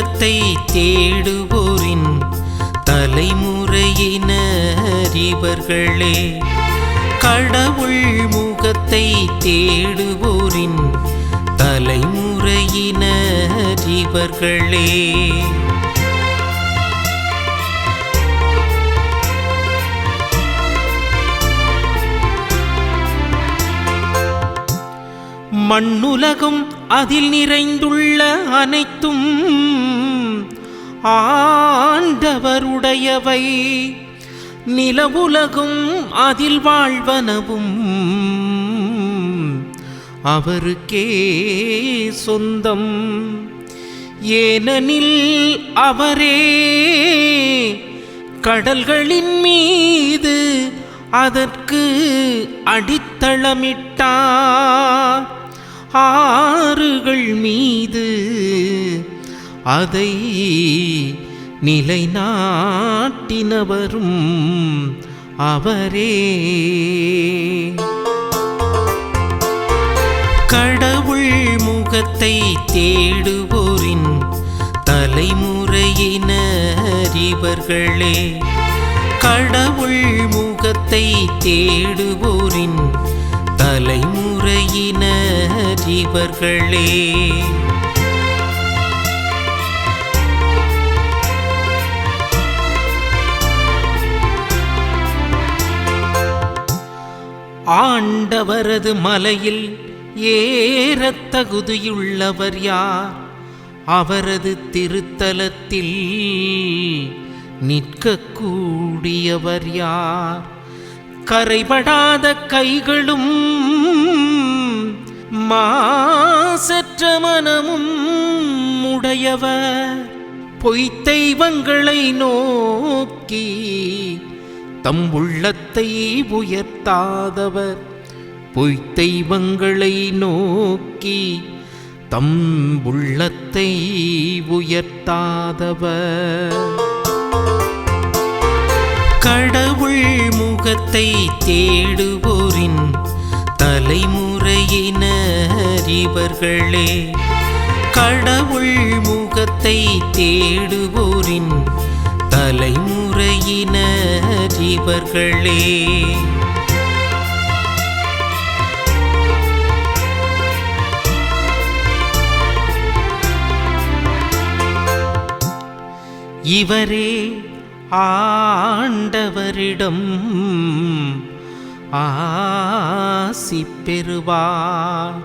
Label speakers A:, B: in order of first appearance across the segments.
A: முகத்தை தேடுவோரின் தலைமுறையினர் இவர்களே. கடவுள் முகத்தை தேடுவோரின் தலைமுறையினர் இவர்களே. மண்ணுலகும் அதில் நிறைந்துள்ள அனைத்தும் ஆண்டவருடையவை. நிலவுலகும் அதில் வாழ்வனவும் அவருக்கே சொந்தம். ஏனெனில் அவரே கடல்களின் மீது அதற்கு அடித்தளமிட்டார். ஆறுகள் மீது அதை நிலைநாட்டினவரும் அவரே. கடவுள் முகத்தை தேடுவோரின் தலைமுறையினர் இவர்களே. கடவுள் முகத்தை தேடுவோரின் தலைமுறையினர் இவர்களே. ஆண்டவரது மலையில் ஏறத் தகுதியுள்ளவர் யார்? அவரது திருத்தலத்தில் நிற்கக்கூடியவர் யார்? கரைபடாத கைகளும் மாசற்ற மனமும் உடையவர். பொய்த் தெய்வங்களை நோக்கி தம் உள்ளத்தை உயர்த்தாதவர். பொய்த் தெய்வங்களை நோக்கி தம் உள்ளத்தை உயர்த்தாதவர். கடவுள் முகத்தை தேடுவோரின் தலைமுறையினர் இவர்களே. கடவுள் முகத்தை தேடுவோரின் தலைமுறையினர் இவர்களே. இவரே ஆண்டவரிடம் ஆசி பெறுவார்.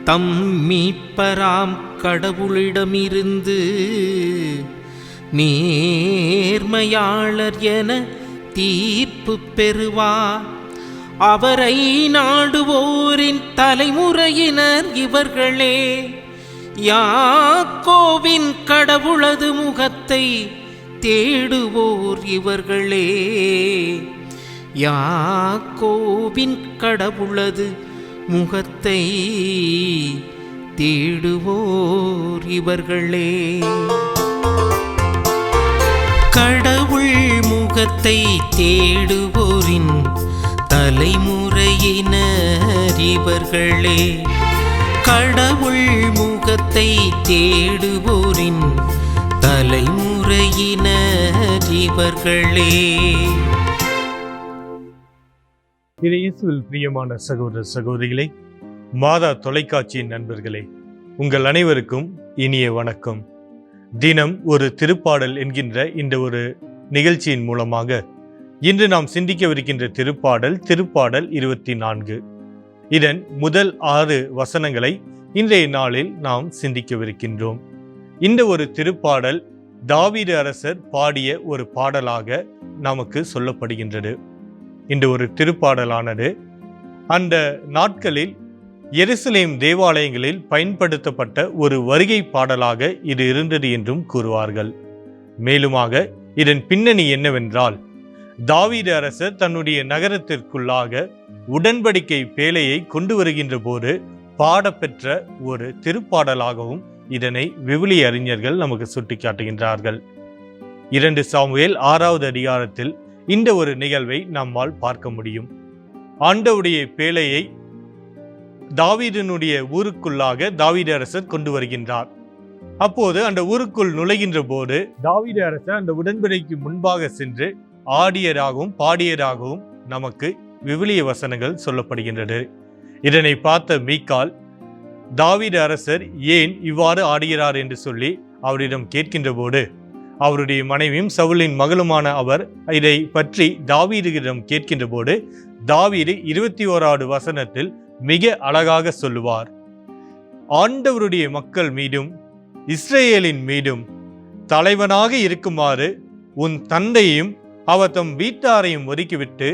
A: தம் மீட்பராம் கடவுளிடமிருந்து நேர்மையாளர் என தீர்ப்பு பெறுவார். அவரை நாடுவோரின் தலைமுறையினர் இவர்களே. யாக்கோவின் கடவுளது முகத்தை தேடுவோர் இவர்களே. யாக்கோவின் கடவுளது முகத்தை தேடுவோர் இவர்களே. கடவுள் முகத்தை தேடுவோரின் தலைமுறையினர் இவர்களே. கடவுள் முகத்தை தேடுவோரின் தலைமுறையினர் இவர்களே.
B: இயேசுவில் பிரியமான சகோதர சகோதரிகளே, மாதா தொலைக்காட்சியின் நண்பர்களே, உங்கள் அனைவருக்கும் இனிய வணக்கம். தினம் ஒரு திருப்பாடல் என்கின்ற இந்த ஒரு நிகழ்ச்சியின் மூலமாக இன்று நாம் சிந்திக்கவிருக்கின்ற திருப்பாடல் 24. இதன் முதல் 6 வசனங்களை இன்றைய நாளில் நாம் சிந்திக்கவிருக்கின்றோம். இந்த ஒரு திருப்பாடல் தாவீது அரசர் பாடிய ஒரு பாடலாக நமக்கு சொல்லப்படுகின்றது. இந்த ஒரு திருப்பாடலானது அந்த நாட்களில் எருசலேம் தேவாலயங்களில் பயன்படுத்தப்பட்ட ஒரு வருகை பாடலாக இது இருந்தது என்றும் கூறுவார்கள். மேலுமாக இதன் பின்னணி என்னவென்றால், தாவீது அரசர் தன்னுடைய நகரத்திற்குள்ளாக உடன்படிக்கை பேழையை கொண்டு வருகின்ற போது பாடப்பெற்ற ஒரு திருப்பாடலாகவும் இதனை விவிலிய அறிஞர்கள் நமக்கு சுட்டிக்காட்டுகின்றார்கள். 2 சாமுவேல் 6வது அதிகாரத்தில் இந்த ஒரு நிகழ்வை நம்மால் பார்க்க முடியும். ஆண்டவருடைய பேழையை தாவீதினுடைய ஊருக்குள்ளாக தாவீது அரசர் கொண்டு வருகின்றார். அப்போது அந்த ஊருக்குள் நுழைகின்ற போது தாவீது அரசர் அந்த உடன்படிக்கைக்கு முன்பாக சென்று ஆடியராகவும் பாடியராகவும் நமக்கு விவிலிய வசனங்கள் சொல்லப்படுகின்றது. இதனை பார்த்த மீகாள் தாவீது அரசர் ஏன் இவ்வாறு ஆடுகிறார் என்று சொல்லி அவரிடம் கேட்கின்ற போது, அவருடைய மனைவியும் சவுலின் மகளுமான அவர் இதை பற்றி தாவீதிடம் கேட்கின்ற போது தாவீது 21வது வசனத்தில் மிக அழகாக சொல்லுவார், ஆண்டவருடைய மக்கள் மீதும் இஸ்ரேலின் மீதும் தலைவனாக இருக்குமாறு உன் தந்தையும் அவர் தம் வீட்டாரையும் ஒதுக்கிவிட்டு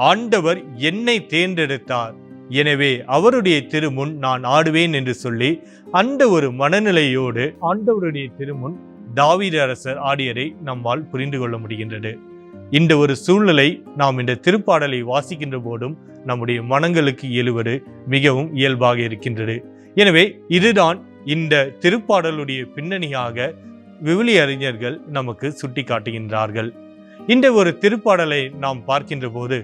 B: ஆண்டவர் என்னை தேர்ந்தெடுத்தார், எனவே அவருடைய திருமுன் நான் ஆடுவேன் என்று சொல்லி அந்த ஒரு மனநிலையோடு ஆண்டவருடைய திருமுன் தாவீது அரசர் ஆடியதை நம்மால் புரிந்து கொள்ள முடிகின்றது. இந்த ஒரு சூழ்நிலை நாம் இந்த திருப்பாடலை வாசிக்கின்ற போதும் நம்முடைய மனங்களுக்கு எழுவது மிகவும் இயல்பாக இருக்கின்றது. எனவே இதுதான் இந்த திருப்பாடலுடைய பின்னணியாக விவிலிய அறிஞர்கள் நமக்கு சுட்டி காட்டுகின்றார்கள். இந்த ஒரு திருப்பாடலை நாம் பார்க்கின்ற போது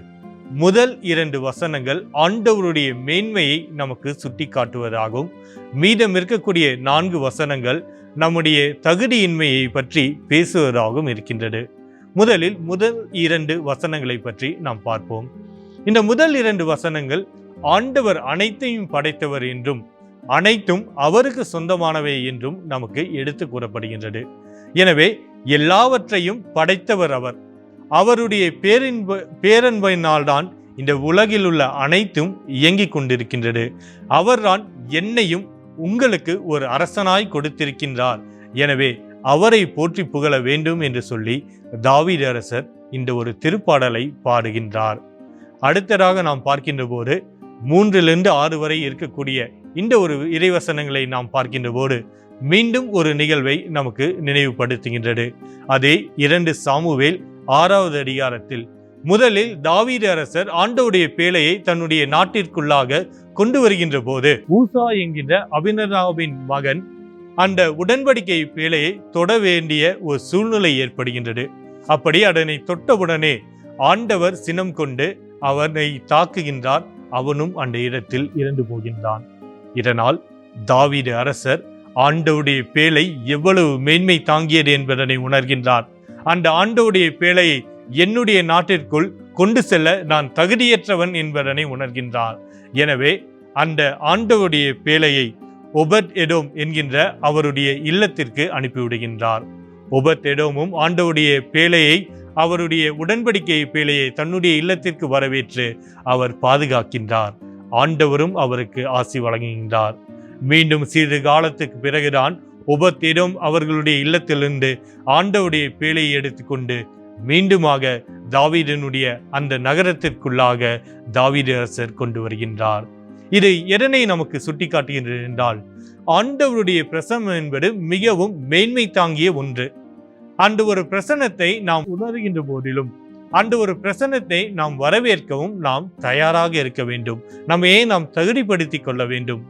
B: முதல் 2 வசனங்கள் ஆண்டவருடைய மேன்மையை நமக்கு சுட்டி காட்டுவதாகவும், மீதம் இருக்கக்கூடிய 4 வசனங்கள் நம்முடைய தகுதியின்மையை பற்றி பேசுவதாகவும் இருக்கின்றது. முதலில் முதல் 2 வசனங்களை பற்றி நாம் பார்ப்போம். இந்த முதல் 2 வசனங்கள் ஆண்டவர் அனைத்தையும் படைத்தவர் என்றும் அனைத்தும் அவருக்கு சொந்தமானவை என்றும் நமக்கு எடுத்து கூறப்படுகின்றது. எனவே எல்லாவற்றையும் படைத்தவர் அவர். அவருடைய பேரன்பினால்தான் இந்த உலகில் உள்ள அனைத்தும் இயங்கிக் கொண்டிருக்கின்றது. அவர்தான் என்னையும் உங்களுக்கு ஒரு அரசனாய் கொடுத்திருக்கின்றார். எனவே அவரை போற்றி புகழ வேண்டும் என்று சொல்லி தாவீது அரசர் இந்த ஒரு திருப்பாடலை பாடுகின்றார். அடுத்ததாக நாம் பார்க்கின்ற போது 3லிருந்து 6 வரை இருக்கக்கூடிய இந்த ஒரு இறைவசனங்களை நாம் பார்க்கின்ற போது மீண்டும் ஒரு நிகழ்வை நமக்கு நினைவுபடுத்துகின்றது. அதே 2 சாமுவேல் 6வது அதிகாரத்தில் முதலில் தாவீது அரசர் ஆண்டவருடைய பேழையை தன்னுடைய நாட்டிற்குள்ளாக கொண்டு வருகின்ற போது ஊசா என்கின்ற அபினதாவின் மகன் அந்த உடன்படிக்கை பேழையை தொட வேண்டிய ஒரு சூழ்நிலை ஏற்படுகின்றது. அப்படி அதனை தொட்டவுடனே ஆண்டவர் சினம் கொண்டு அவனை தாக்குகின்றார். அவனும் அந்த இடத்தில் இறந்து போகின்றான். இதனால் தாவீது அரசர் ஆண்டவருடைய பேழை எவ்வளவு மேன்மை தாங்கியது என்பதனை உணர்கின்றார். அந்த ஆண்டவருடைய பேழையை என்னுடைய நாட்டிற்குள் கொண்டு செல்ல நான் தகுதியற்றவன் என்பதனை உணர்கின்றார். எனவே அந்த ஆண்டவருடைய பேழையை ஒபத் எடோம் என்கின்ற அவருடைய இல்லத்திற்கு அனுப்பிவிடுகின்றார். ஒபத் எடோமும் ஆண்டவருடைய பேழையை, அவருடைய உடன்படிக்கை பேழையை தன்னுடைய இல்லத்திற்கு வரவேற்று அவர் பாதுகாக்கின்றார். ஆண்டவரும் அவருக்கு ஆசி வழங்குகின்றார். மீண்டும் சிறிது காலத்துக்கு பிறகுதான் ஒபத் எடோம் அவர்களுடைய இல்லத்திலிருந்து ஆண்டவருடைய பேழையை எடுத்துக்கொண்டு மீண்டுமாக தாவீதினுடைய அந்த நகரத்திற்குள்ளாக தாவீது அரசர் கொண்டு வருகின்றார். இது எதனை நமக்கு சுட்டி காட்டுகின்றது என்றால், ஆண்டவருடைய பிரசன்னம் என்பது மிகவும் மேன்மை தாங்கிய ஒன்று. அந்த ஒரு பிரசன்னத்தை நாம் உணர்கின்ற போதிலும் அந்த ஒரு பிரசன்னத்தை நாம் வரவேற்கவும் நாம் தயாராக இருக்க வேண்டும். நம்மையே நாம் தகுதிப்படுத்திக் கொள்ள வேண்டும்.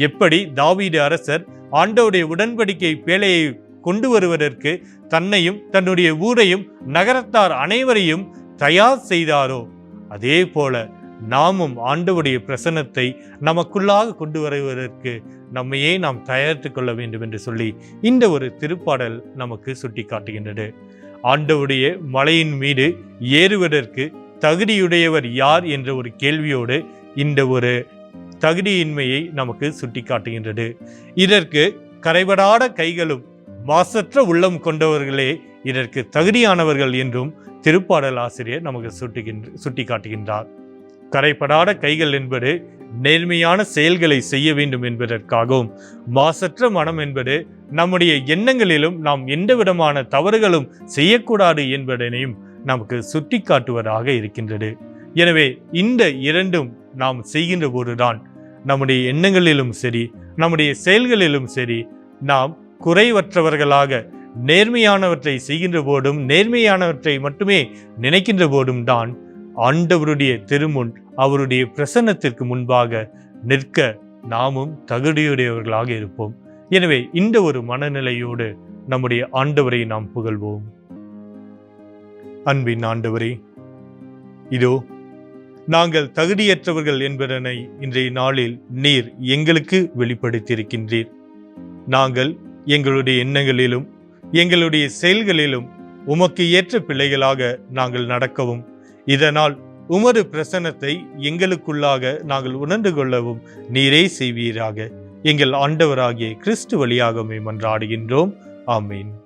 B: எப்படி தாவீது அரசர் ஆண்டவருடைய உடன்படிக்கை பேழையை கொண்டு வருவதற்கு தன்னையும் தன்னுடைய ஊரையும் நகரத்தார் அனைவரையும் தயார் செய்தாரோ, அதே போல நாமும் ஆண்டவருடைய பிரசன்னத்தை நமக்குள்ளாக கொண்டு வருவதற்கு நம்மையே நாம் தயாரித்துக் கொள்ள வேண்டும் என்று சொல்லி இந்த ஒரு திருப்பாடல் நமக்கு சுட்டி காட்டுகின்றது. ஆண்டவருடைய மலையின் மீது ஏறுவதற்கு தகுதியுடையவர் யார் என்ற ஒரு கேள்வியோடு இந்த ஒரு தகுதியின்மையை நமக்கு சுட்டி காட்டுகின்றது. இதற்கு கரைபடாத கைகளும் மாசற்ற உள்ளம் கொண்டவர்களே இதற்கு தகுதியானவர்கள் என்றும் திருப்பாடல் ஆசிரியர் நமக்கு சுட்டி காட்டுகின்றார். கரைபடாத கைகள் என்பது நேர்மையான செயல்களை செய்ய வேண்டும் என்பதற்காகவும், மாசற்ற மனம் என்பது நம்முடைய எண்ணங்களிலும் நாம் எந்த விதமான தவறுகளும் செய்யக்கூடாது என்பதனையும் நமக்கு சுட்டி காட்டுவதாக இருக்கின்றது. எனவே இந்த இரண்டும் நாம் செய்கின்ற போதுதான் நம்முடைய எண்ணங்களிலும் சரி, நம்முடைய செயல்களிலும் சரி, நாம் குறைவற்றவர்களாக நேர்மையானவற்றை செய்கின்ற போதும், நேர்மையானவற்றை மட்டுமே நினைக்கின்ற போதும் தான் ஆண்டவருடைய திருமுன், அவருடைய பிரசன்னத்திற்கு முன்பாக நிற்க நாமும் தகுதியுடையவர்களாக இருப்போம். எனவே இந்த ஒரு மனநிலையோடு நம்முடைய ஆண்டவரை நாம் புகழ்வோம். அன்பின் ஆண்டவரே, இதோ நாங்கள் தகுதியற்றவர்கள் என்பதனை இன்றைய நாளில் நீர் எங்களுக்கு வெளிப்படுத்தியிருக்கின்றீர். நாங்கள் எங்களுடைய எண்ணங்களிலும் எங்களுடைய செயல்களிலும் உமக்கு ஏற்ற பிள்ளைகளாக நாங்கள் நடக்கவும், இதனால் உமது பிரசன்னத்தை எங்களுக்குள்ளாக நாங்கள் உணர்ந்து கொள்ளவும் நீரே செய்வீராக. எங்கள் ஆண்டவராகிய கிறிஸ்து வழியாக மன்றாடுகின்றோம். ஆமீன்.